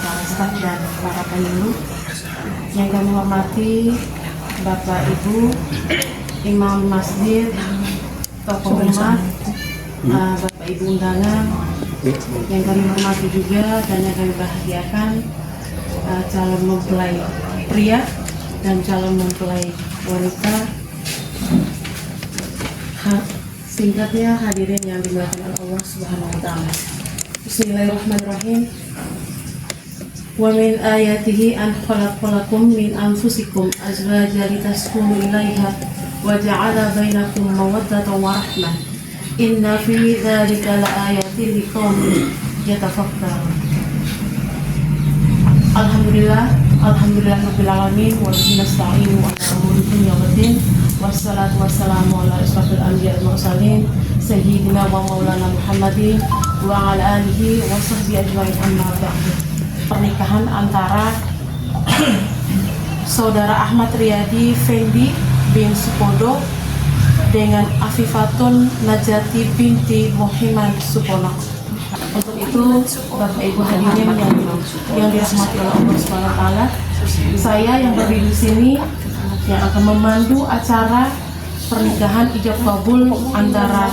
para staf dan para penyuluh. Yang kami hormati Bapak Ibu Imam Masjid, tokoh umat, Bapak Ibu undangan, yang kami hormati juga dan yang kami bahagiakan, calon mempelai pria dan calon mempelai wanita. Singkatnya, hadirin yang dimuliakan oleh Allah Subhanahu wa taala. Bismillahirrahmanirrahim. Wa min ayatihi an khalaqalakum min anfusikum azwajan litaskunu ilaiha wa ja'ala bainakum mawaddatan wa rahmah. Inna fi dzalika laayatin liqaumin yatafakkarun. Alhamdulillahirabbil alamin wa bihi nasta'inu ala umuri dunya waddin. Wassalatu wassalamu ala asyrafil anbiya'i wal mursalin sayyidina wa maulana Muhammadin wa ala alihi wa sahbihi ajmain, amma ba'du. Pernikahan antara Saudara Ahmad Riyadi Fendi bin Supodo dengan Afifatun Najati binti Muhammad Supono. Untuk itu, Bapak Ibu hadirin yang dirahmati oleh Allah Subhanahu wa taala, saya yang berdiri di sini yang akan memandu acara pernikahan ijab kabul antara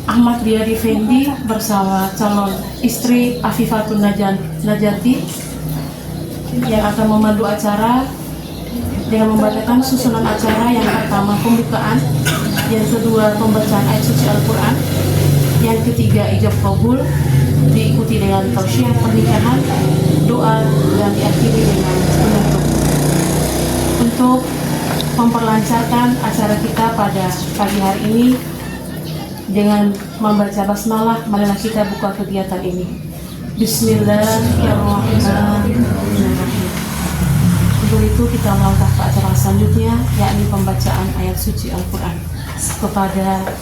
Ahmad Riyadi Fendi bersama calon istri Afifatun Najati, yang akan memandu acara dengan membacakan susunan acara. Yang pertama pembukaan, yang kedua pembacaan ayat suci Al-Quran, yang ketiga ijab kabul, diikuti dengan tausiah pernikahan, doa, dan diakhiri dengan penutup. Untuk memperlancarkan acara kita pada pagi hari ini dengan membaca basmalah, marilah kita buka kegiatan ini. Bismillahirrahmanirrahim. Untuk itu kita melangkah ke acara selanjutnya, yakni pembacaan ayat suci Al-Quran. Kepada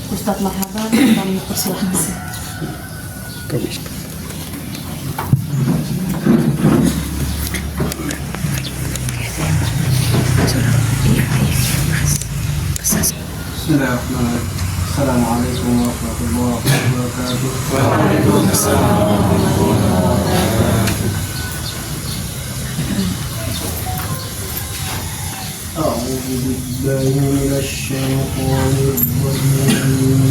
Ustadz Marhaban kami persilahkan. Bismillahirrahmanirrahim. Assalamualaikum warahmatullahi wabarakatuh. Waalaikumsalam warahmatullahi wabarakatuh. أعوذ بالله من الشيطان الرجيم.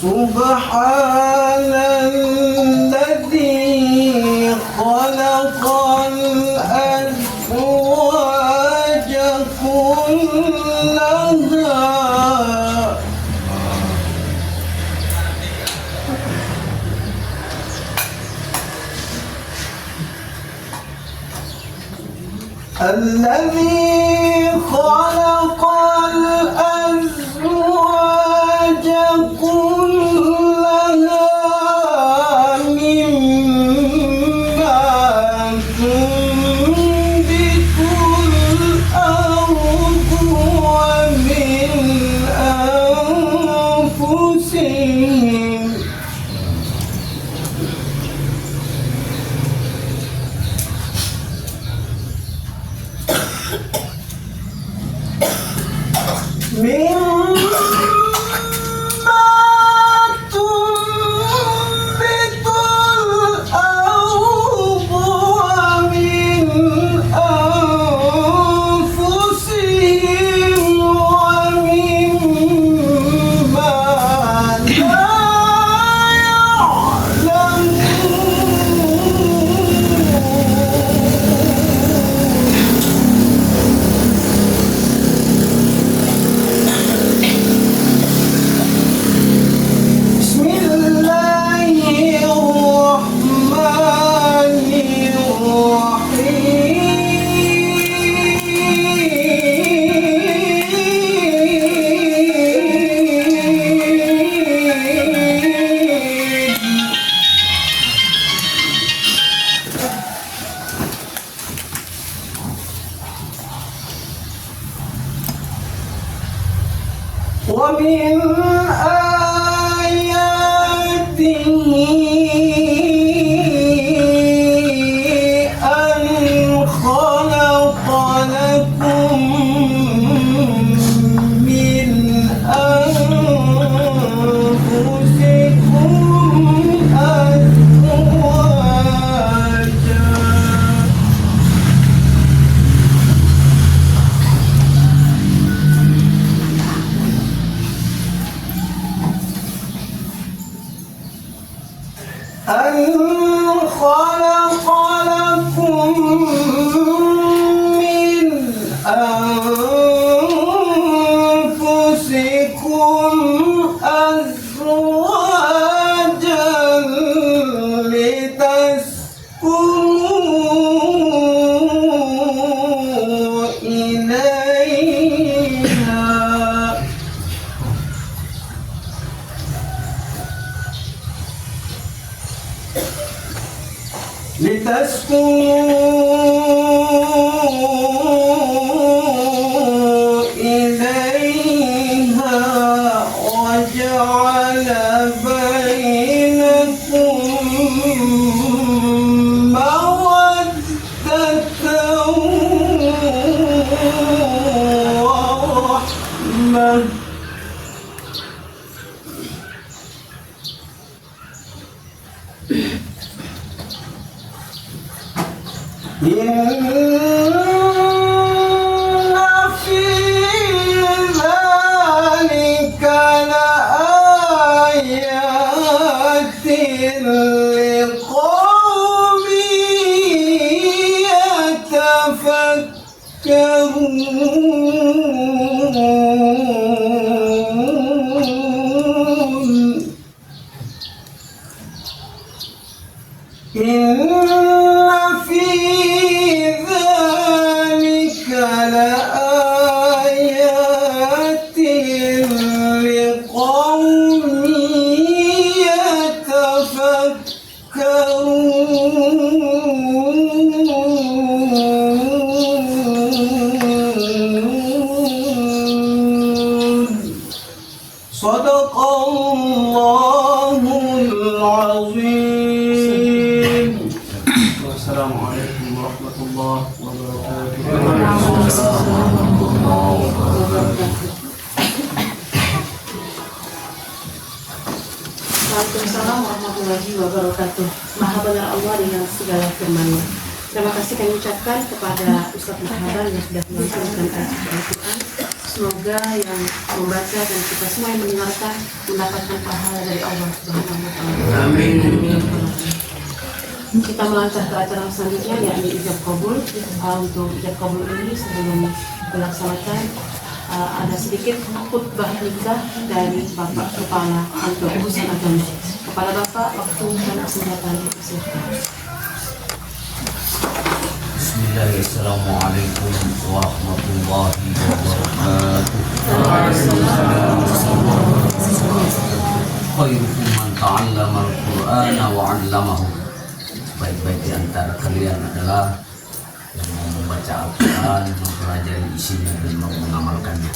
سبحان الذي خلق الأزواج كلها الذي خلق الأزواج كلها مما تنبت الأرض ومن أنفسهم ومن آياته أن خلق لكم من أنفسكم أزواجا أن خلق لكم من أنفسكم أزواجا لتسكنوا إليها لتسكنوا إليها وجعل بينكم مودة ورحمة إن في ذلك لآيات لقوم يتفكرون إن في ذلك لآيات لقوم يتفكرون صدق الله العظيم. والسلام عليكم ورحمة الله Waalaikumsalam warahmatullahi wabarakatuh. Maha benar Allah dengan segala firman-Nya. Terima kasih kami ucapkan kepada Ustaz Muhammad yang sudah melantunkan ayat Al-Quran. Semoga yang membaca dan kita semua yang mendengarkan mendapatkan pahala dari Allah Subhanahu wa Ta'ala. Amin. Kita melangkah ke acara selanjutnya, yakni ijab kabul. Untuk ijab kabul ini sebelum dilaksanakan ada sedikit khutbah nikah dari Bapak Kepala Kantor Urusan Agama. Kepada Bapak, waktu dan kesempatan dipersilakan. Bismillahirrahmanirrahim. Warahmatullahi wabarakatuh. Khairukum man ta'allama al-Qur'ana wa 'allamahu. Baik-baik di antara kalian adalah yang mau membaca Al-Quran, mempelajari isinya dan mau mengamalkannya.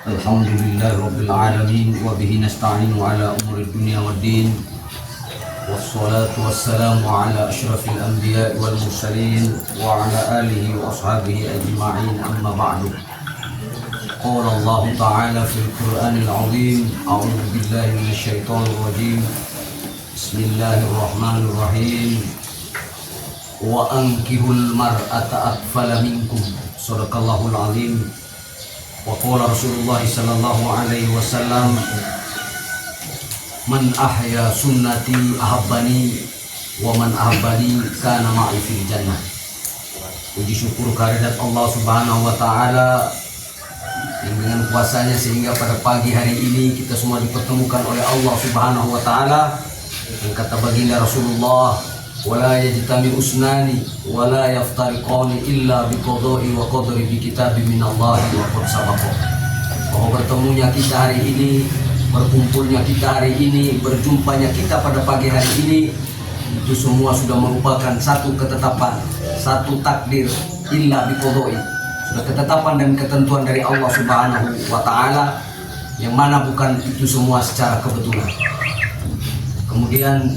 Alhamdulillahirabbil alamin wa bihi nasta'inu ala umuri dunya waddin. Wassalatu wassalamu ala asyrafil anbiya'i wal mursalin wa ala alihi wa ashabihi ajma'in, amma ba'du. Qala Allah ta'ala fil Qur'anil 'azim, a'udzu billahi minasy syaithanir rajim. Bismillahirrahmanirrahim. Wa ankihul mar'ata atfala minkum. Shadaqallahul 'azim. Wa qala Rasulullah sallallahu alaihi wasallam, man ahya sunnati ahabbani wa man ahabbani kana ma'i fil jannah. Puji syukur kehadirat Allah Subhanahu wa taala yang dengan kuasanya sehingga pada pagi hari ini kita semua dipertemukan oleh Allah Subhanahu wa taala. Yang kata baginda Rasulullah, wala yajtami usnani wala yaftariqani illa biqada'i wa qadri bi kitabim minallahi wa qad sabaqa. Bahwa bertemunya kita hari ini, berkumpulnya kita hari ini, berjumpanya kita pada pagi hari ini, itu semua sudah merupakan satu ketetapan, satu takdir, illa biqada'i. Sudah ketetapan dan ketentuan dari Allah Subhanahu wa taala, yang mana bukan itu semua secara kebetulan. Kemudian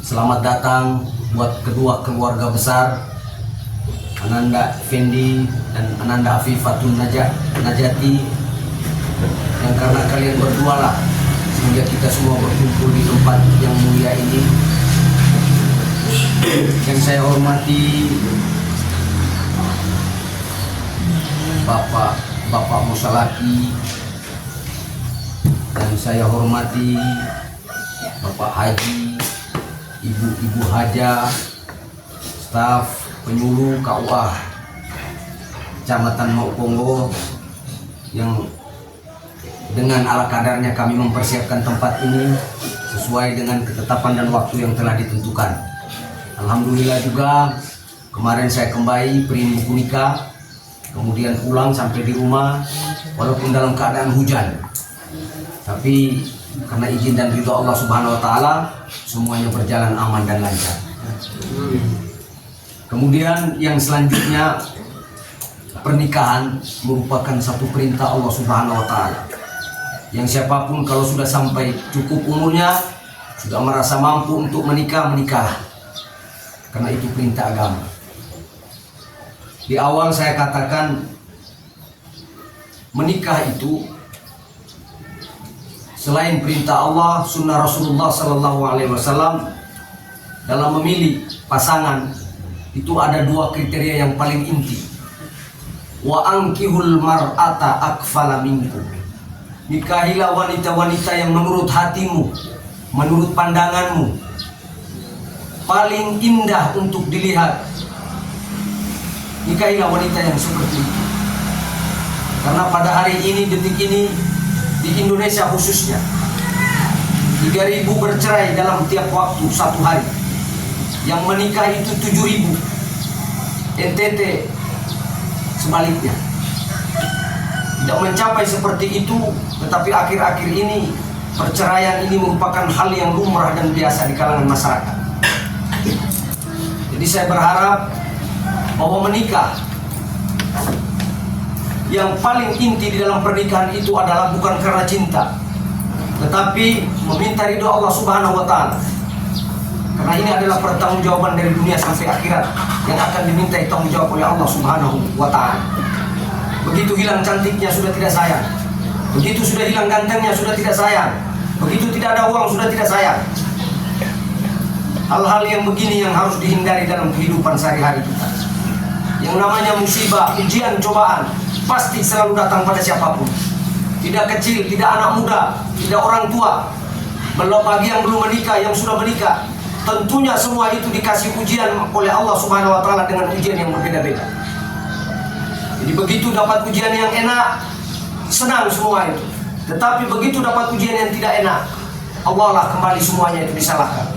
selamat datang buat kedua keluarga besar, Ananda Effendi dan Ananda Afifatun Najati, yang karena kalian berdua lah sehingga kita semua berkumpul di tempat yang mulia ini. Yang saya hormati Bapak Musalaki, dan saya hormati Bapak Haji, Ibu Haja, staf penyuluh KUA Kecamatan Maupongo, yang dengan ala kadarnya kami mempersiapkan tempat ini sesuai dengan ketetapan dan waktu yang telah ditentukan. Alhamdulillah juga kemarin saya kembali beri buku nikah, kemudian pulang sampai di rumah walaupun dalam keadaan hujan, tapi karena izin dan ridho Allah Subhanahu wa Ta'ala semuanya berjalan aman dan lancar. Kemudian yang selanjutnya, pernikahan merupakan satu perintah Allah Subhanahu wa Ta'ala, yang siapapun kalau sudah sampai cukup umurnya, sudah merasa mampu untuk menikah, menikah, karena itu perintah agama. Di awal saya katakan menikah itu selain perintah Allah, sunnah Rasulullah SAW dalam memilih pasangan itu ada dua kriteria yang paling inti. Wa ankihul mar'ata akfala minkum. Nikahilah wanita-wanita yang menurut hatimu, menurut pandanganmu paling indah untuk dilihat. Nikahilah wanita yang seperti itu. Karena pada hari ini, detik ini, di Indonesia khususnya 3.000 bercerai dalam tiap waktu satu hari. Yang menikah itu 7.000. NTT sebaliknya tidak mencapai seperti itu, tetapi akhir-akhir ini perceraian ini merupakan hal yang lumrah dan biasa di kalangan masyarakat. Jadi saya berharap bahwa menikah, yang paling inti di dalam pernikahan itu adalah bukan karena cinta, tetapi meminta ridho Allah Subhanahu wa Ta'ala. Karena ini adalah pertanggungjawaban dari dunia sampai akhirat yang akan dimintai tanggung jawab oleh Allah Subhanahu wa Ta'ala. Begitu hilang cantiknya sudah tidak sayang, begitu sudah hilang gantengnya sudah tidak sayang, begitu tidak ada uang sudah tidak sayang. Hal-hal yang begini yang harus dihindari dalam kehidupan sehari-hari kita. Yang namanya musibah, ujian, cobaan pasti selalu datang pada siapapun. Tidak kecil, tidak anak muda, tidak orang tua, belum bagi yang belum menikah, yang sudah menikah. Tentunya semua itu dikasih ujian oleh Allah Subhanahu wa Ta'ala dengan ujian yang berbeda-beda. Jadi begitu dapat ujian yang enak, senang semua itu. Tetapi begitu dapat ujian yang tidak enak, Allah lah kembali semuanya itu disalahkan.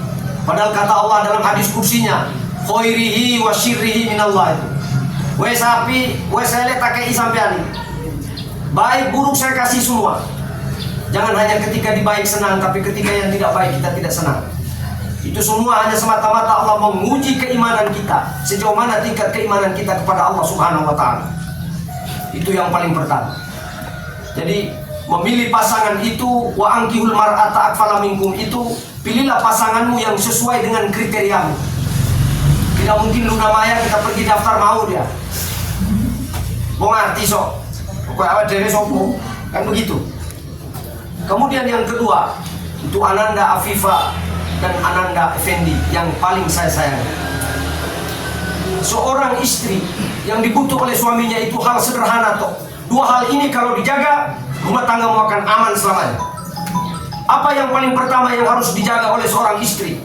Padahal kata Allah dalam hadis kursinya, khairihi wa syirrihi minallah itu. Weh sapi, weh sele takei sampean. Baik buruk saya kasih semua. Jangan hanya ketika di baik senang, tapi ketika yang tidak baik kita tidak senang. Itu semua hanya semata-mata Allah menguji keimanan kita, sejauh mana tingkat keimanan kita kepada Allah Subhanahu wa Ta'ala. Itu yang paling pertama. Jadi memilih pasangan itu, wa ankihul mar'ata akfala minkum itu, pilihlah pasanganmu yang sesuai dengan kriteriamu. Tidak mungkin Luna Maya kita pergi daftar mau dia. Mau ngerti sok, pokoknya awal dari sopo, kan begitu. Kemudian yang kedua, itu Ananda Afifa dan Ananda Effendi yang paling saya sayang. Seorang istri yang dibutuh oleh suaminya itu hal sederhana toh. Dua hal ini kalau dijaga, rumah tanggamu akan aman selamanya. Apa yang paling pertama yang harus dijaga oleh seorang istri?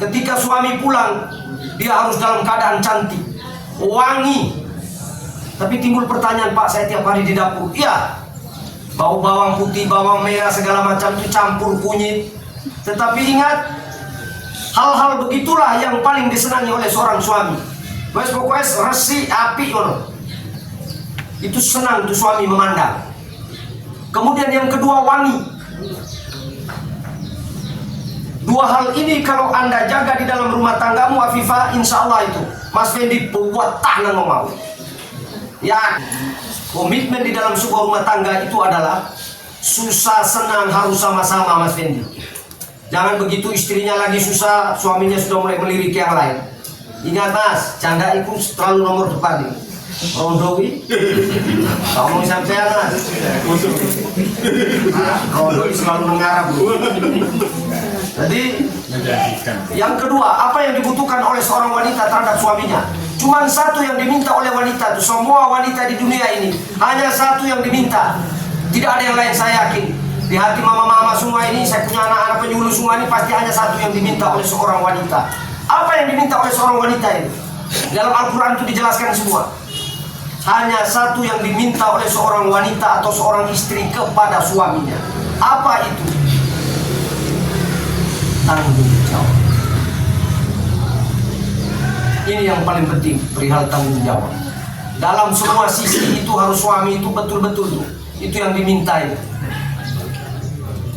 Ketika suami pulang, dia harus dalam keadaan cantik, wangi. Tapi timbul pertanyaan, Pak, saya tiap hari di dapur. Iya, bau bawang putih, bawang merah, segala macam itu campur kunyit. Tetapi ingat, hal-hal begitulah yang paling disenangi oleh seorang suami. Wes pokoknya resi api ono. Itu senang tuh suami memandang. Kemudian yang kedua, wangi. Dua hal ini kalau Anda jaga di dalam rumah tanggamu, Afifah, insya Allah itu Mas Fendi buat tangan mau. Ya, komitmen di dalam sebuah rumah tangga itu adalah susah senang harus sama-sama Mas Fendi. Jangan begitu istrinya lagi susah, suaminya sudah mulai melirik yang lain. Ingat Mas, canda itu terlalu nomor depan nih. Rondowi, kamu sampean Mas. Rondowi selalu mengarah bro. Jadi yang kedua, apa yang dibutuhkan oleh seorang wanita terhadap suaminya? Cuman satu yang diminta oleh wanita itu. Semua wanita di dunia ini hanya satu yang diminta. Tidak ada yang lain, saya yakin. Di hati mama-mama semua ini, saya punya anak-anak penyuluh semua ini, pasti hanya satu yang diminta oleh seorang wanita. Apa yang diminta oleh seorang wanita ini? Dalam Al-Quran itu dijelaskan semua. Hanya satu yang diminta oleh seorang wanita atau seorang istri kepada suaminya. Apa itu? Tanggung jawab. Ini yang paling penting, perihal tanggung jawab. Dalam semua sisi itu harus suami itu betul-betul tuh. Itu yang dimintai.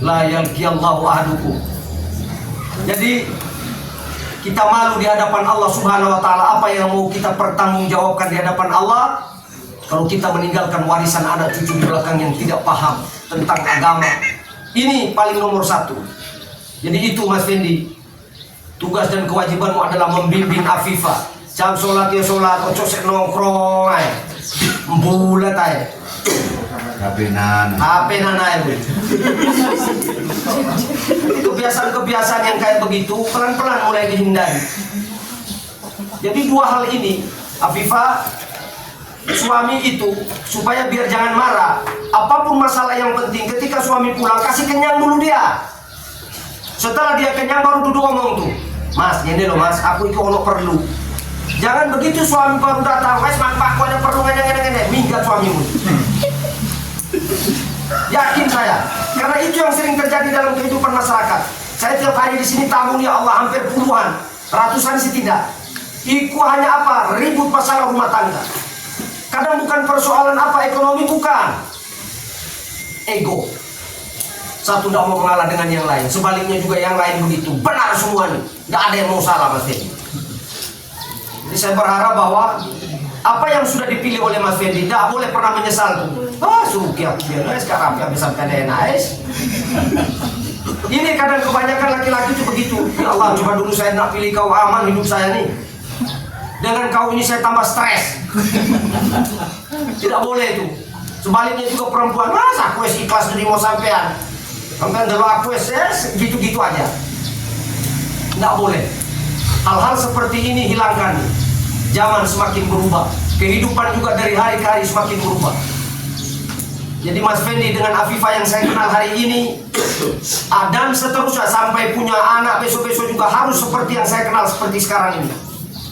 La yalqiyallahu ahadukum. Jadi kita malu di hadapan Allah Subhanahu wa taala. Apa yang mau kita pertanggungjawabkan di hadapan Allah kalau kita meninggalkan warisan anak cucu di belakang yang tidak paham tentang agama? Ini paling nomor satu. Jadi itu Mas Fendi, tugas dan kewajibanmu adalah membimbing Afifah. Jam sholat ya sholat, ojo sek nongkrong aja, bulat aja. HP nana itu. Itu kebiasaan-kebiasaan yang kayak begitu pelan-pelan mulai dihindari. Jadi dua hal ini, Afifah, suami itu supaya biar jangan marah. Apapun masalah yang penting, ketika suami pulang kasih kenyang dulu dia. Setelah dia kenyang baru duduk ngomong tuh, Mas, ini loh Mas, aku itu ono perlu. Jangan begitu suami baru datang, Mas, aku ada perlu ngene-ngene, minggat suamimu. Yakin saya, karena itu yang sering terjadi dalam kehidupan masyarakat. Saya tiap hari di sini tamu ya Allah hampir puluhan, ratusan sih tidak. Iku hanya apa? Ribut masalah rumah tangga. Kadang bukan persoalan apa ekonomi, bukan. Ego. Satu tidak mau mengalah dengan yang lain. Sebaliknya juga yang lain begitu. Benar semua nih. Tidak ada yang mau salah Mas Fendi. Jadi saya berharap bahwa apa yang sudah dipilih oleh Mas Fendi tidak boleh pernah menyesal. Suruh kiak sekarang habis sampai NAS. Ini kadang kebanyakan laki-laki itu begitu. Ya Allah, coba dulu saya nak pilih kau, aman hidup saya nih. Dengan kau ini saya tambah stres. Tidak boleh itu. Sebaliknya juga perempuan, mas aku ikhlas dari mau sampean. Sampean dulu aku gitu-gitu aja. Tidak boleh. Hal-hal seperti ini hilangkan. Zaman semakin berubah. Kehidupan juga dari hari ke hari semakin berubah. Jadi Mas Fendi dengan Afifah yang saya kenal hari ini, dan seterusnya sampai punya anak besok-besok juga harus seperti yang saya kenal seperti sekarang ini.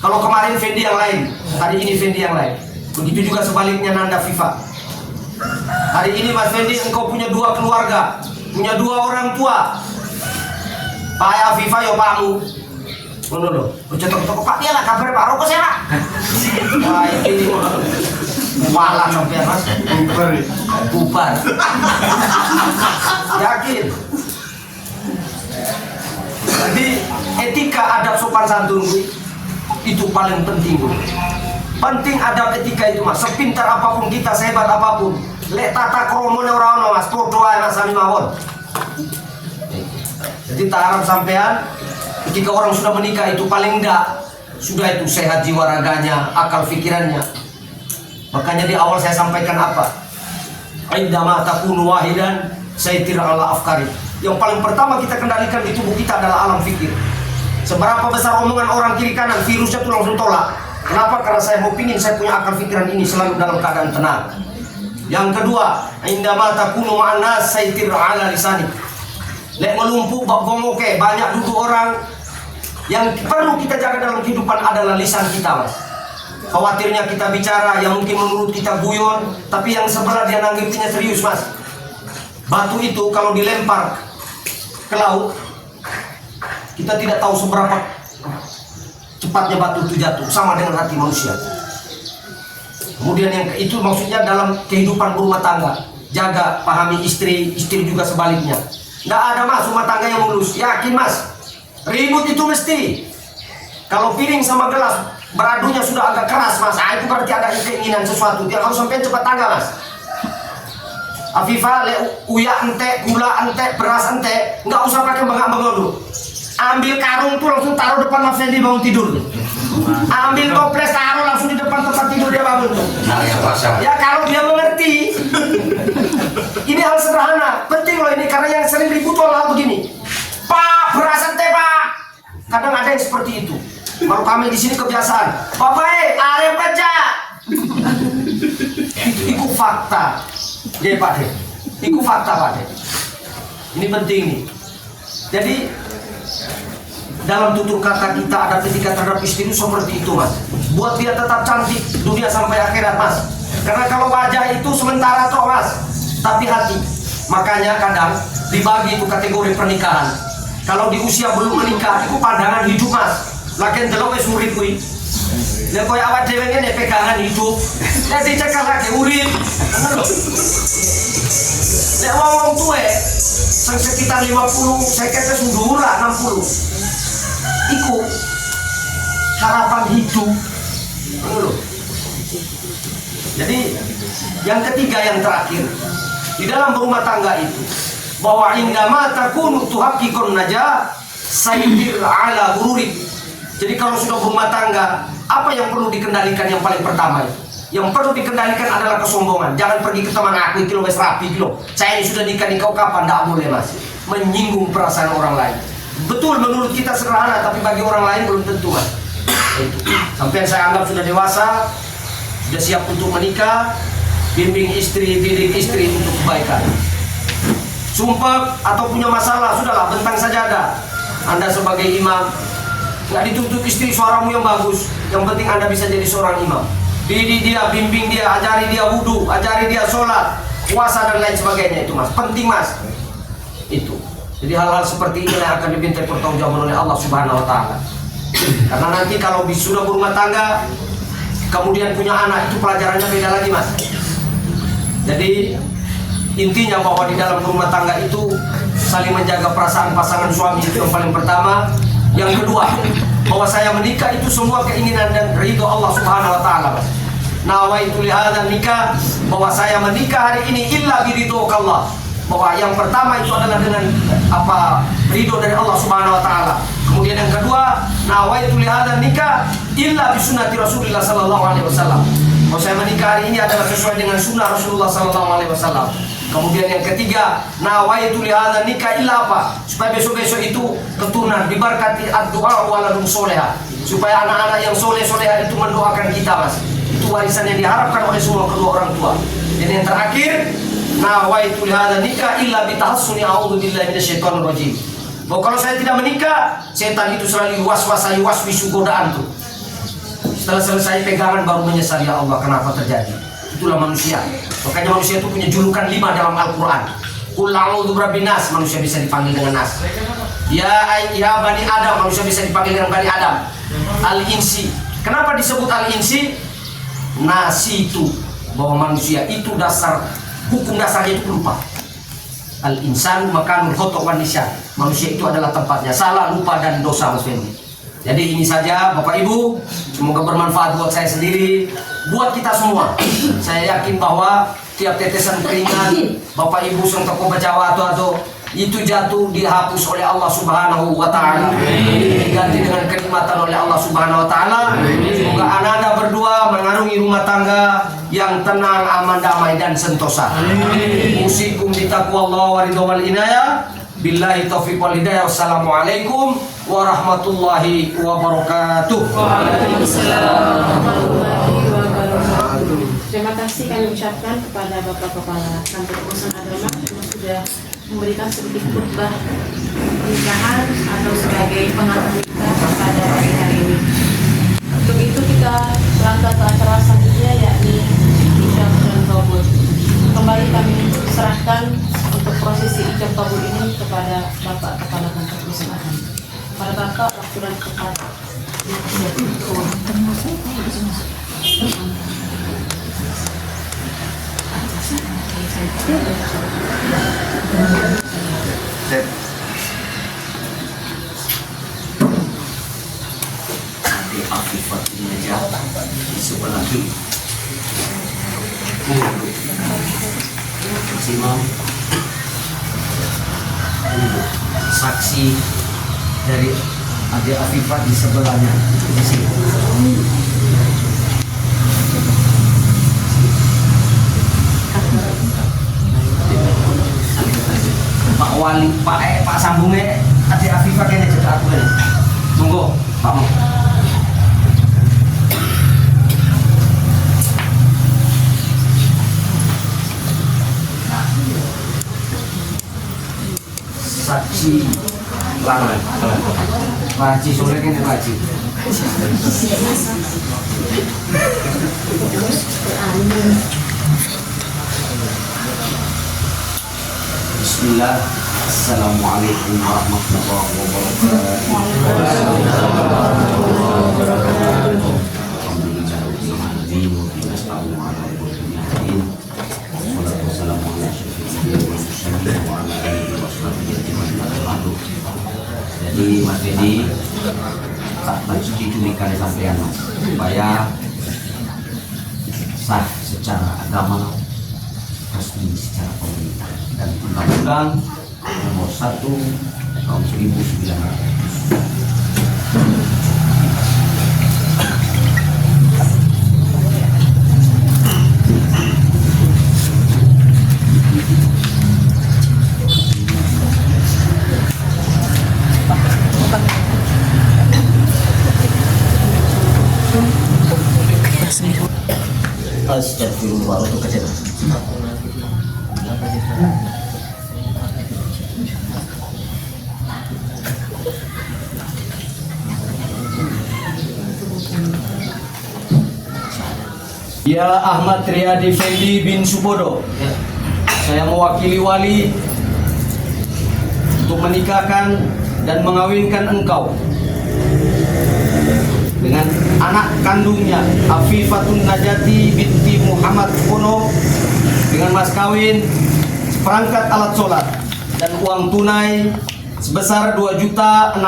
Kalau kemarin Fendi yang lain, hari ini Fendi yang lain. Begitu juga sebaliknya Nanda Fifa. Hari ini Mas Fendi engkau punya dua keluarga, punya dua orang tua. Pak Afifah ya pakmu. Ngono lho, cetok-cetok Pak dia lah kabar Pak rokok saya Pak. Wah ini malah sampai Mas bubar. Yakin. Jadi etika adab sopan santun itu paling penting bro. Penting adab etika itu Mas. Sepintar apapun kita, sehebat apapun, lek tata kromone ora ono Mas, podo ae Mas sami mawon. Jadi tak harap sampean ketika orang sudah menikah itu paling enggak sudah itu sehat jiwa raganya, akal pikirannya. Makanya di awal saya sampaikan apa? Indama takunu wahidan saytir ala afkari. Yang paling pertama kita kendalikan di tubuh kita adalah alam fikir. Seberapa besar omongan orang kiri kanan, virusnya tuh langsung tolak. Kenapa? Karena saya mau pingin saya punya akal pikiran ini selalu dalam keadaan tenang. Yang kedua, indama takunu ma'anas saytir ala lisani. Lek melumpuh bak gomoke, banyak duduk orang. Yang perlu kita jaga dalam kehidupan adalah lisan kita Mas. Khawatirnya kita bicara yang mungkin menurut kita guyon, tapi yang sebelah dia nanggipinya serius Mas. Batu itu kalau dilempar ke laut, kita tidak tahu seberapa cepatnya batu itu jatuh. Sama dengan hati manusia. Kemudian yang itu maksudnya dalam kehidupan berumah tangga. Jaga, pahami istri, istri juga sebaliknya. Nggak ada Mas rumah tangga yang mulus. Yakin Mas, ribut itu mesti. Kalau piring sama gelas beradunya sudah agak keras Mas, itu berarti ada keinginan sesuatu. Dia harus sampai cepat tangga Mas. Afifah, le uya ente, gula ente, beras ente, nggak usah pakai bengak-bengok dulu. Ambil karung tuh langsung taruh depan Mas Fendi bangun tidur. Ambil toples taruh langsung di depan tempat tidur dia bangun tuh. Ya kalau dia mengerti. Ini hal sederhana, penting loh ini karena yang sering ribut hal begini. Pak, beras ente pak. Kadang ada yang seperti itu. Kalau kami di sini kebiasaan. Bapak air pecah. Itu fakta. Dia Pak De. Itu fakta Pak De. Ini penting nih. Jadi dalam tutur kata kita ada ketika terhadap istri itu seperti itu Mas. Buat dia tetap cantik dunia sampai akhirat Mas. Karena kalau wajah itu sementara toh Mas, tapi hati. Makanya kadang dibagi itu kategori pernikahan. Kalau di usia belum menikah itu pandangan hidup Mas. Lagian delok wis urip kuwi. Lah koyo awak dhewe ngene pegangan hidup. Lah dicekal lagi urip. Lek wong tuwe sing sekitar 50, sekete sundur lah 60. Iku harapan hidup. Jadi yang ketiga yang terakhir di dalam berumah tangga itu bahwa indama takunu tuhaqqikun najah saydir ala gururik. Jadi kalau sudah berumah tangga, apa yang perlu dikendalikan yang paling pertama? Yang perlu dikendalikan adalah kesombongan. Jangan pergi ke teman aku itu wes rapi kilo. Saya ini sudah nikah kau kapan? Tidak boleh Mas. Menyinggung perasaan orang lain. Betul menurut kita sederhana, tapi bagi orang lain belum tentu Mas. Sampai saya anggap sudah dewasa, sudah siap untuk menikah, bimbing istri, bidik istri untuk kebaikan. Sumpah atau punya masalah, sudahlah bentang sajadah. Anda sebagai imam, nggak dituntut istri suaramu yang bagus, yang penting Anda bisa jadi seorang imam. Didik dia, bimbing dia, ajari dia wudhu, ajari dia sholat, puasa dan lain sebagainya. Itu Mas, penting Mas. Itu. Jadi hal-hal seperti ini yang akan diminta pertanggungjawaban oleh Allah Subhanahu Wa Taala. Karena nanti kalau sudah berumah tangga, kemudian punya anak, itu pelajarannya beda lagi Mas. Jadi intinya bahwa di dalam rumah tangga itu saling menjaga perasaan pasangan suami itu yang paling pertama. Yang kedua, bahwa saya menikah itu semua keinginan dan ridho Allah Subhanahu Wa Taala. Nawaitu lihadzal nikah, bahwa saya menikah hari ini illa biridho Allah. Bahwa yang pertama itu adalah dengan ridho dari Allah Subhanahu Wa Taala. Kemudian yang kedua, nawaitu lihadzal nikah illa bisunnati Rasulillah Sallallahu Alaihi Wasallam. Bahwa saya menikah hari ini adalah sesuai dengan sunnah Rasulullah Sallallahu Alaihi Wasallam. Kemudian yang ketiga, nawaitu lihadzal nikah illa apa? Supaya besok-besok itu keturunan diberkati ad-du'a waladun solehah. Supaya anak-anak yang soleh-solehah itu mendoakan kita Mas. Itu warisan yang diharapkan oleh semua kedua orang tua. Dan yang terakhir, nawaitu lihadzal nikah illa bitahassuni a'udzubillahi minasyaitonir rajim. Bahwa kalau saya tidak menikah, setan itu selalu waswisu godaan tuh. Setelah selesai pegangan baru menyesal, ya Allah kenapa terjadi. Itulah manusia. Makanya manusia itu punya julukan 5 dalam Al-Quran. Qul a'udzu birabbin nas, manusia bisa dipanggil dengan nas. Ya Bani Adam, manusia bisa dipanggil dengan Bani Adam. Al-Insi. Kenapa disebut Al-Insi? Nasi itu, bahwa manusia itu hukum dasarnya itu lupa. Al-insan makanul khata' wan nisyan. Manusia itu adalah tempatnya salah, lupa dan dosa Mas Fendi. Jadi ini saja Bapak Ibu, semoga bermanfaat buat saya sendiri, buat kita semua. Saya yakin bahwa tiap tetesan keringat Bapak Ibu sang tokoh Jawa atau itu jatuh dihapus oleh Allah Subhanahu Wa Taala, diganti dengan kenikmatan oleh Allah Subhanahu Wa Taala. Semoga anak-anak berdua mengarungi rumah tangga yang tenang, aman, damai dan sentosa. Usikum bitaqwallah wa ridha wal inayah. Billahi taufiq wal hidayah. Wassalamualaikum warahmatullahi wabarakatuh. Waalaikumsalam warahmatullahi wabarakatuh. Terima kasih kami ucapkan kepada Bapak Kepala Kantor Urusan Agama yang sudah memberikan sedikit khutbah pernikahan atau sebagai pengantar kita pada pagi hari ini. Untuk itu kita langkah ke acara selanjutnya, yakni ijab dan qabul. Kembali kami serahkan untuk prosesi ijab qabul ini kepada Bapak Kepala Kantor Urusan Agama. Pada Bapak waktu dan tempat. Nanti Afifah ini aja di sebelah kiri. Terima saksi dari adik Afifah di sebelahnya di sini. Pak Wali, Pak Sambungnya adik Afifah kene cetak aku kene. Monggo, Pak Mo. Saksi lanang. Pak Haji sore kene Pak Haji. Bismillah. Assalamualaikum warahmatullahi wabarakatuh. Jadi Mas Dedi tak diculikan sampean supaya sah secara agama, resmi secara pemerintah, dan undang-undang nomor 1 tahun 1900. Astagfirullah untuk kecil. Ya Ahmad Riyadi Fendi bin Subodo, saya mewakili wali untuk menikahkan dan mengawinkan engkau dengan anak kandungnya Afifatun Najati binti Muhammad Supono dengan mas kawin perangkat alat sholat dan uang tunai sebesar 2.650.000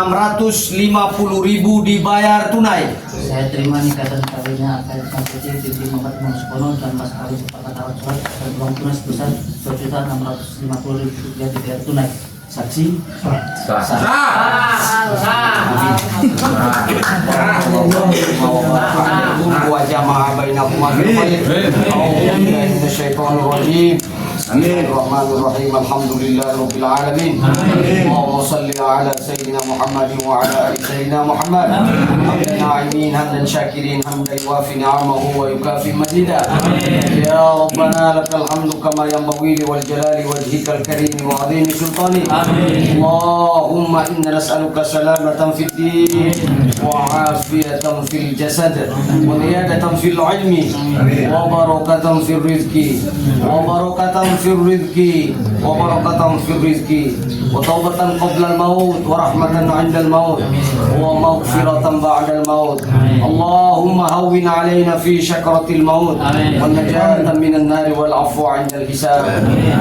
dibayar tunai. Saya terima nikah dan kawinnya Afifatun Najati binti Muhammad Supono dan mas kawin perangkat alat sholat dan uang tunai sebesar 2.650.000 dibayar tunai. Saksi wajah bainakum Bismillahirrahmanirrahim. Alhamdulillahirabbil alamin. Allahumma shalli ala sayyidina Muhammadin wa ala ali sayyidina Muhammad. Na'imin hamdan syakirin hamdan yuwafi ni'amahu wa yukafi mazida. Ya Rabbana lakal hamdu kama yanbaghi wal jalali wajhikal karim wa 'azimi sultani. Allahumma inna nas'aluka salamatan fid din wa 'afiyatan fil jasad wa ziyadatan fil ilmi wa barakatan fil rizqi wa barakatan fil rizqi wa barakatan fil rizqi wa taubatan qabla al maut wa rahmatan 'inda al maut wa maghfiratan ba'da al maut. Allahumma hawwin 'alaina fi shakratil maut wa najatan minan nar wal 'afwa 'inda al hisab.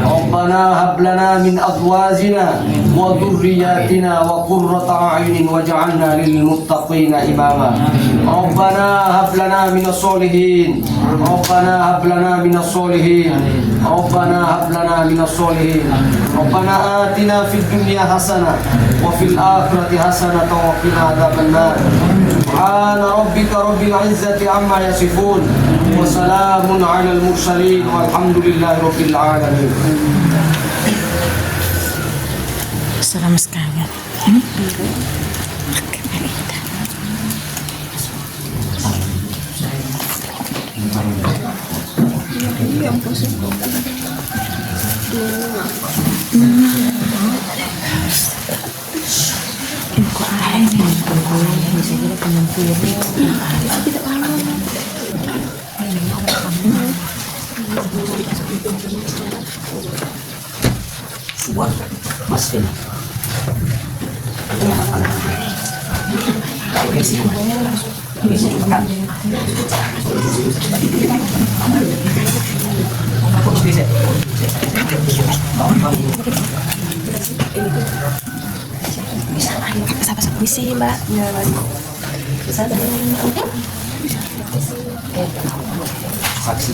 Rabbana hab lana min azwajina wa dhurriyyatina wa qurrata a'yunin waj'alna lil muttaqina imama. Rabbana hab lana minas solihin. Rabbana hab lana minas solihin. Rabbana hab lana minas solihin. Rabbana atina fid dunya hasanah wa fil akhirati hasanah wa qina adzaban nar. Subhana rabbika rabbil izzati amma yasifun wa salamun 'alal mursalin walhamdulillahi rabbil alamin. Salam sekalian. Buat Mas Vin. Misi Mbak. Saksi.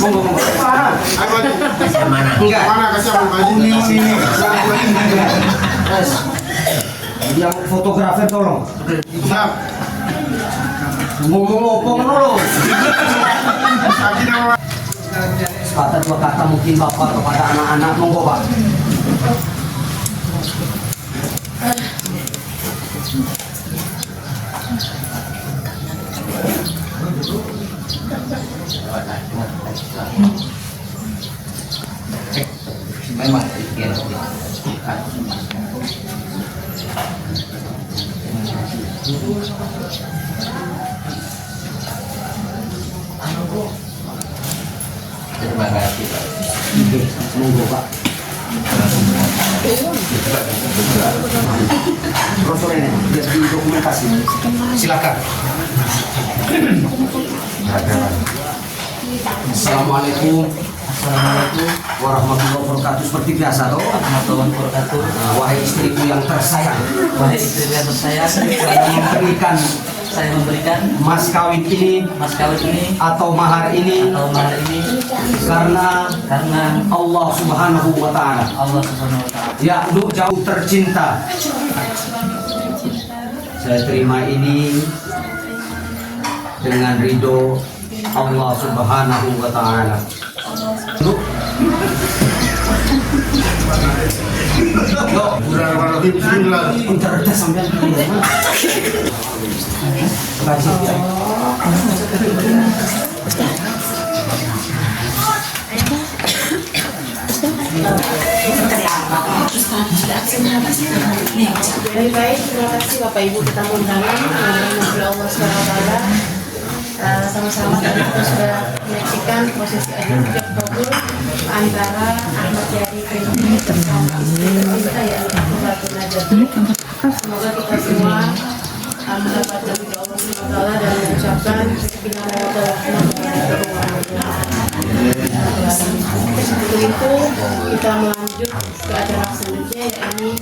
Monggo, monggo. Enggak. Yang fotografer tolong. Ngomong apa dulu? Sepatah dua kata mungkin Bapak kepada anak-anak, monggo Pak. Memang terima kasih Pak. Monggo Pak. Brosur ini biar dokumentasi. Silakan. Assalamualaikum. Assalamualaikum Warahmatullahi wabarakatuh. Seperti biasa toh. warahmatullahi wabarakatuh. Wahai istriku yang tersayang, Wahai istri yang tersayang, saya memberikan mas kawin ini atau mahar ini karena Allah Subhanahu wa taala. Ya, lu jauh tercinta. Saya terima ini dengan ridho Allah Subhanahu wa taala. Baik, terima kasih Bapak Ibu kita undangan Allah SWT. Sama-sama tadi kita sudah menyaksikan prosesi adil kabul antara Ahmad Yani Fendi bersama kita ya Ratu Najati. Semoga kita semua mendapatkan ridho Allah SWT dan mengucapkan Untuk itu kita melanjut ke acara selanjutnya yakni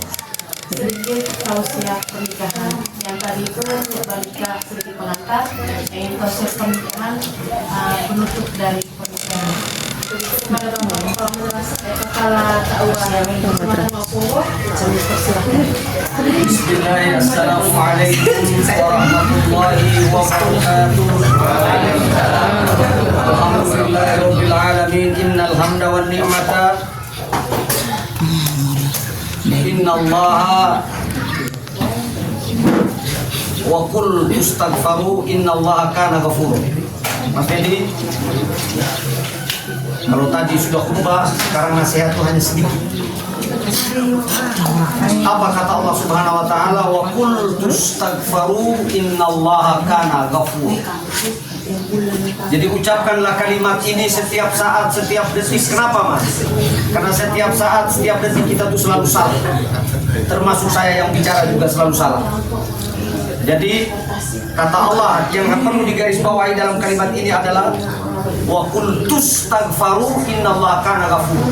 sedikit tausiah pernikahan. Yang tadi itu balita sedikit pengantar, yang ini tausiah pernikahan penutup dari pernikahan. Kepada Bapak Kepala Ta'awun kami persilahkan. Bismillahirrahmanirrahim. Assalamualaikum warahmatullahi wabarakatuh. Alhamdulillahirabbil alamin. Innal hamda wan ni'mata innallaha wa qul istaghfaru innallaha kana ghafur. Mas Fendi, kalau tadi sudah khutbah, sekarang nasihat itu hanya sedikit. Apa kata Allah Subhanahu wa taala? Wa qul istaghfaru innallaha kana ghafur. Jadi ucapkanlah kalimat ini setiap saat, setiap detik. Kenapa Mas? Karena setiap saat, setiap detik kita tuh selalu salah. Termasuk saya yang bicara juga selalu salah. Jadi kata Allah yang perlu digarisbawahi dalam kalimat ini adalah wa qul tastaghfaru innallaha kana ghafur.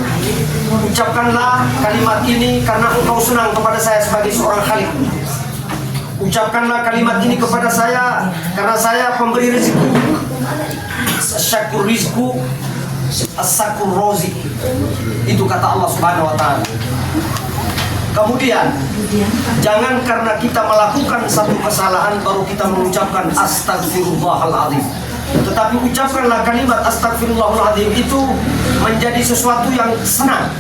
Ucapkanlah kalimat ini karena engkau senang kepada saya sebagai seorang khalik. Ucapkanlah kalimat ini kepada saya karena saya pemberi rezeki. Syakur rizku, as-sakur rozi. Itu kata Allah Subhanahu wa taala. Kemudian jangan karena kita melakukan satu kesalahan baru kita mengucapkan astagfirullahaladzim. Tetapi ucapkanlah kalimat astagfirullahaladzim itu menjadi sesuatu yang senang,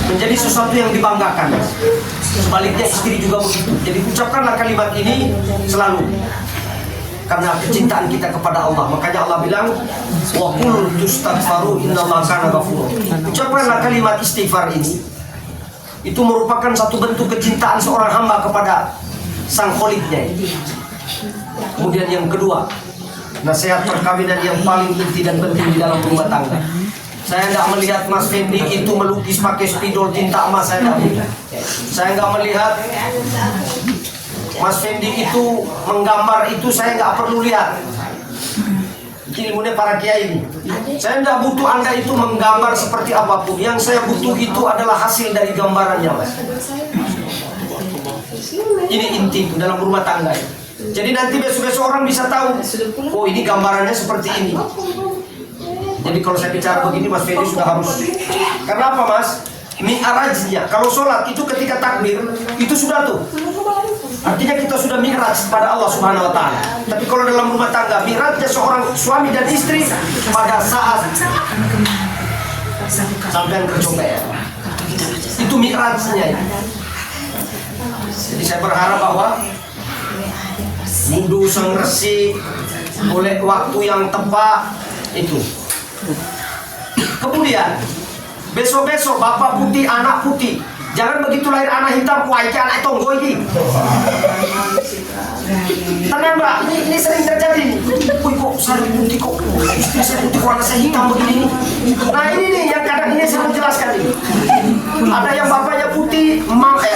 menjadi sesuatu yang dibanggakan. Sebaliknya istri juga begitu. Jadi ucapkanlah kalimat ini selalu karena kecintaan kita kepada Allah. Makanya Allah bilang wa qul tastaghfiru innallaha kana ghafur. Ucapkanlah kalimat istighfar ini. Itu merupakan satu bentuk kecintaan seorang hamba kepada sang kholiknya. Kemudian yang kedua, nasihat perkawinan yang paling inti dan penting di dalam rumah tangga. Saya nggak melihat Mas Fendi itu melukis pakai spidol tinta emas, saya nggak melihat. Saya nggak melihat Mas Fendi itu menggambar itu, saya nggak perlu lihat. Ilmunya para kiai ini. Saya tidak butuh Anda itu menggambar seperti apapun. Yang saya butuh itu adalah hasil dari gambarannya, Mas. Ini inti dalam rumah tangga. Jadi nanti besok-besok orang bisa tahu, oh ini gambarannya seperti ini. Jadi kalau saya bicara begini Mas Ferry sudah harus. Karena apa Mas? Mi'rajnya, kalau sholat itu ketika takbir itu sudah tuh. Artinya kita sudah mi'raj pada Allah Subhanahu Wa Taala. Tapi kalau dalam rumah tangga, mi'rajnya seorang suami dan istri pada saat sampai kecopean. Itu mi'rajnya. Jadi saya berharap bahwa wudhu sang resik oleh waktu yang tepat itu. Kemudian besok-besok bapak putih, anak putih. Jangan begitu lahir anak hitam, wah ini anak tonggo ini. Tenang mbak, ini sering terjadi nih. Wih kok saya putih kok, istri saya putih, warna saya hitam begini. Nah ini nih yang kadang ini saya mau jelaskan nih. Ada yang bapaknya putih,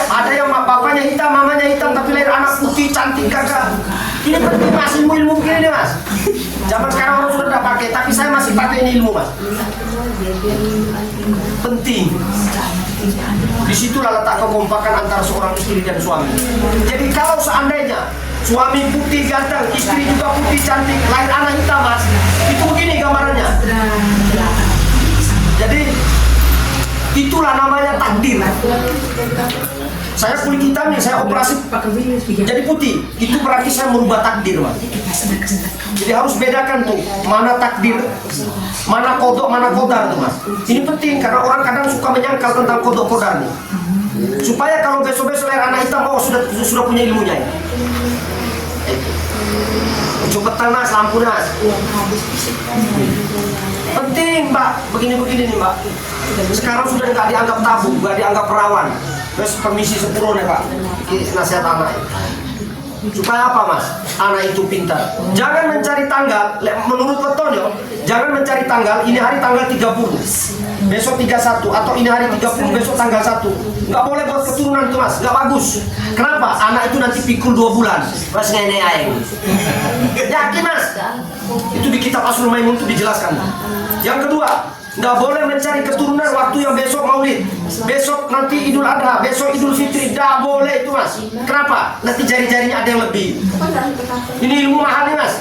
ada yang bapaknya hitam, mamanya hitam, tapi lahir anak putih, cantik gagah. Ini penting mas, ilmu begini nih mas. Zaman sekarang orang sudah tidak pakai, tapi saya masih pakai ini ilmu mas. Penting. Disitulah letak kekompakan antara seorang istri dan suami. Jadi kalau seandainya suami putih ganteng, istri juga putih cantik, lahir anak hitam mas, itu begini gambarannya. Jadi itulah namanya takdir. Saya kulit hitam nih, saya operasi jadi putih. Itu berarti saya merubah takdir mas. Jadi harus bedakan tuh mana takdir, mana kodok, mana kodar tuh mas. Ini penting karena orang kadang suka menyangkal tentang kodok kodar nih. Supaya kalau besok-besok lahir anak hitam, oh sudah punya ilmunya ya. Cepetan mas, lampu mas. Penting mbak, begini-begini nih mbak. Sekarang sudah nggak dianggap tabu, nggak dianggap perawan. Terus permisi sepuluh nih pak, ini nasihat anak. Supaya apa mas? Anak itu pintar. Jangan mencari tanggal, menurut petonyo, jangan mencari tanggal, ini hari tanggal 30, besok 31, atau ini hari 30, besok tanggal 1. Nggak boleh buat keturunan itu mas, nggak bagus. Kenapa? Anak itu nanti pikul 2 bulan, mas nenek ayah. Yakin mas? Itu di kitab Asrul Maimun itu dijelaskan. Yang kedua, nggak boleh mencari keturunan waktu yang besok maulid, besok nanti Idul Adha, besok Idul Fitri, nggak boleh itu mas. Kenapa? Nanti jari-jarinya ada yang lebih. Ini ilmu mahal nih mas.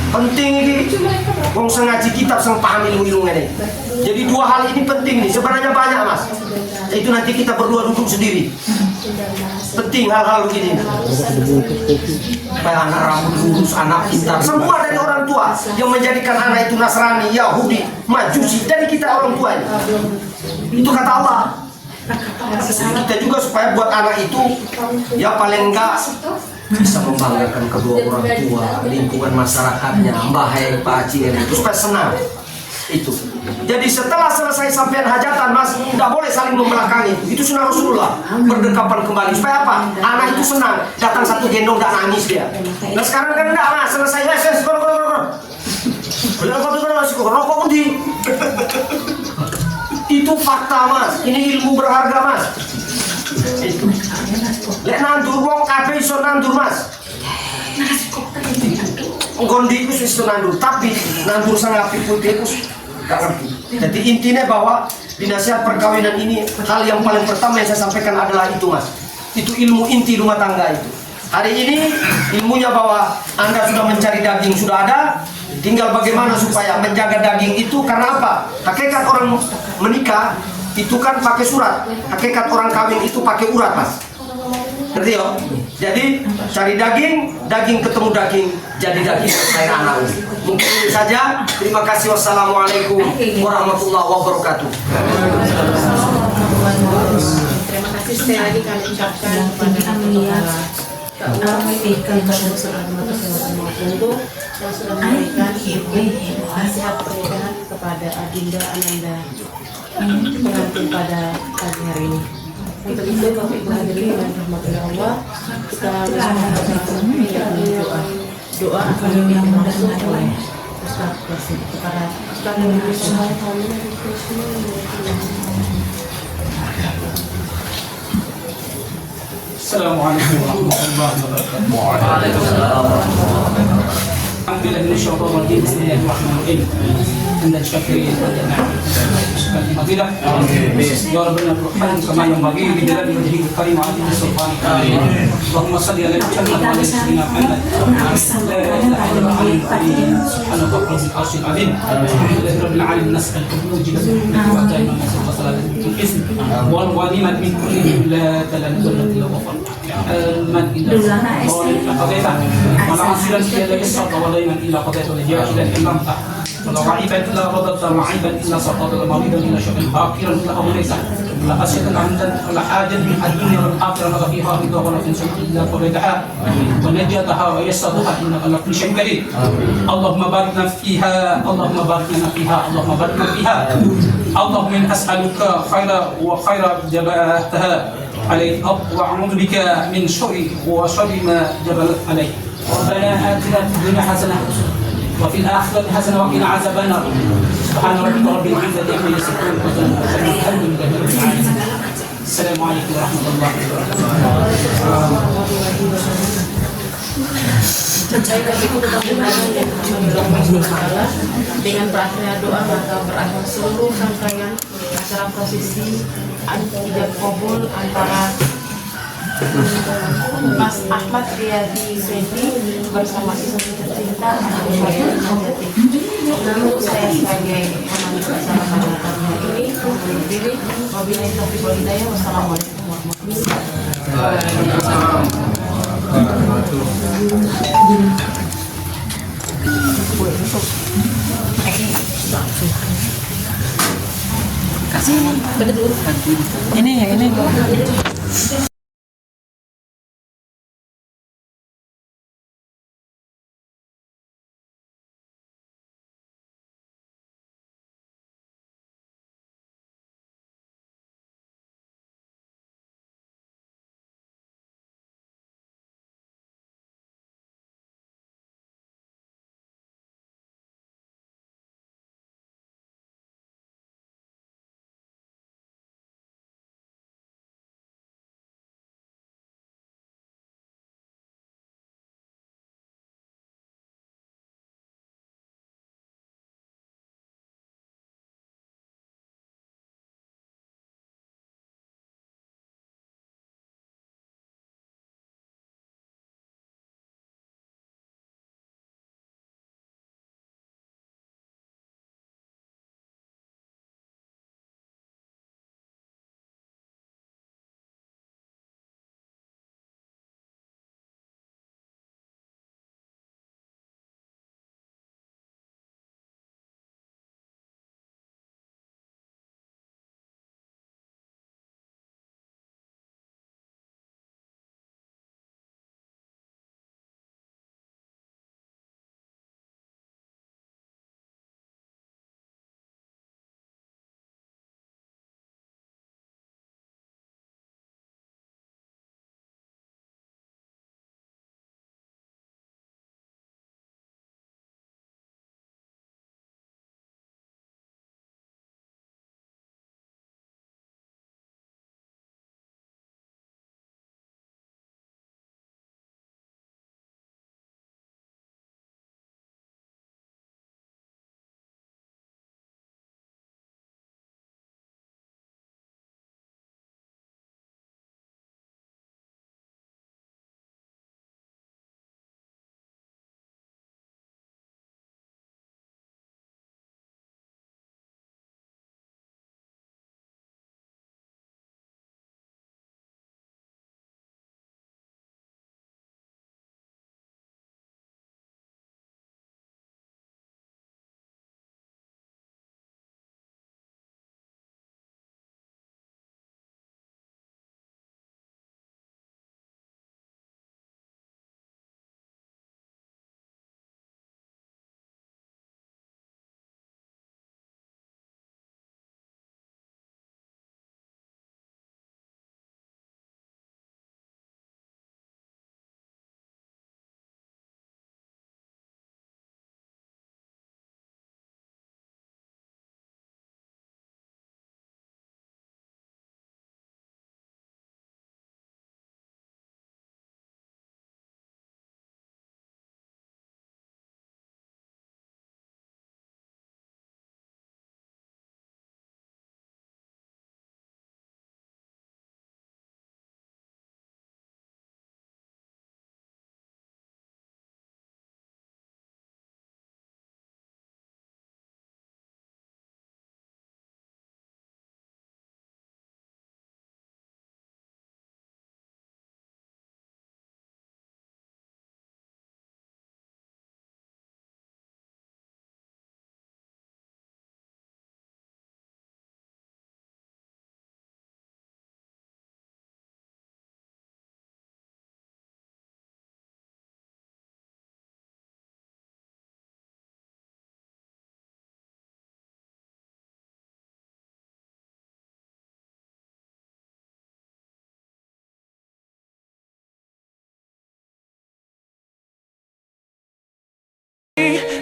Penting ini. Wong sengaji kitab sang paham ilmu-ilmu ini. Jadi 2 hal ini penting nih. Sebenarnya banyak mas. Itu nanti kita berdua duduk sendiri. Penting hal-hal begini. Supaya anak rambut lurus, anak pintar. Semua dari orang tua yang menjadikan anak itu Nasrani, Yahudi, Majusi. Dari kita orang tua ini. Itu kata Allah. Kita juga supaya buat anak itu ya paling enggak bisa membanggakan kedua orang tua, lingkungan masyarakatnya, mbah hai, pak cik, itu supaya senang. Itu. Jadi setelah selesai sampean hajatan mas, tidak boleh saling membelakangi. Itu sunnah Rasulullah. Berdekapan kembali. Supaya apa? Anak itu senang. Datang satu gendong, tidak nangis dia. Nah sekarang kan enggak mas, selesai les, rokok di. Itu fakta mas. Ini ilmu berharga mas. Itu. Lek nandur wong kabeh iso nandur mas. Gondi itu iso nandur, tapi nandur sang api putih itu gak ngerti. Jadi intinya bahwa di nasihat perkawinan ini hal yang paling pertama yang saya sampaikan adalah itu mas. Itu ilmu inti rumah tangga itu. Hari ini ilmunya bahwa Anda sudah mencari daging sudah ada, tinggal bagaimana supaya menjaga daging itu. Karena apa? Hakikat orang menikah itu kan pakai surat. Hakikat orang kawin itu pakai urat mas. Ngerti ya? Jadi cari daging, daging ketemu daging, jadi daging air anak. Mungkin ini saja. Terima kasih. Wassalamualaikum warahmatullahi wabarakatuh. Terima kasih sekali lagi kami ucapkan kepada yang sudah memberikan nasihat pernikahan kepada Adinda Ananda pengantin pada pagi hari ini. Untuk itu Bapak Ibu hadirin yang dirahmati Allah, kita doa. Doa akan dimudahkan oleh Ustaz Qasim kepada Ustaz Qasim. Assalamualaikum warahmatullahi wabarakatuh. Waalaikumsalam. الحمد لله من الشيطان الرجيم بسم الله الرحمن الرحيم عند الشاكرين فضيلة يا ربنا الرحمن كما ينبغي بجلال وجهه الكريم وعظيم سلطانك اللهم صل على محمد وعلى سيدنا محمد لا اله الا انت سبحانك رب العرش العظيم الحمد لله رب العالمين نسالك بوجه وتعالى وصلاه الاسم والغنيمه من كل لا تلنزل الا غفر من الا قضيته ولا عسيرا الا يسرك ولا دينا الا قضيته ولا جاهلا الا انت ولا رعيبا الا رددت ولا عيبا الا سقطت ولا مريضا الا شفيت باكرا الا اوليته ولا اسيدا عمدا ولا حاجه من الدنيا والاخره لك فيها رضا ولا في شيء الا قضيتها ونجدها ويسرها انك على كل شيء قدير اللهم بارك لنا فيها اللهم بارك لنا فيها اللهم بارك لنا فيها اللهم إن اسالك خير وخير جبلتها عليك واعوذ بك من شر وشر ما جبلت عليك ربنا اتنا في الدنيا حسنه وفي الآخرة حسنة وقنا عذاب النار سبحان ربك رب العزة عما يصفون وسلام على المرسلين والحمد لله رب العالمين السلام عليكم ورحمة الله Dengan berakhirnya doa maka berakhir seluruh rangkaian acara prosesi ijab kabul antara Mas Ahmad Riyadi Fendi bersama istri tercinta Lalu saya sebagai pemandu acara pada hari ini undur diri. Wabillahi taufiq wal hidayah. Wassalamualaikum warahmatullahi Kasih ini yang ini.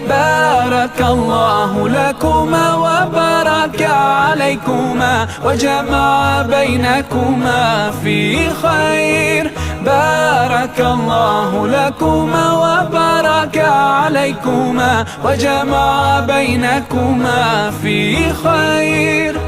بارك الله لكما وبارك عليكما وجمع بينكما في خير بارك الله لكما وبارك عليكما وجمع بينكما في خير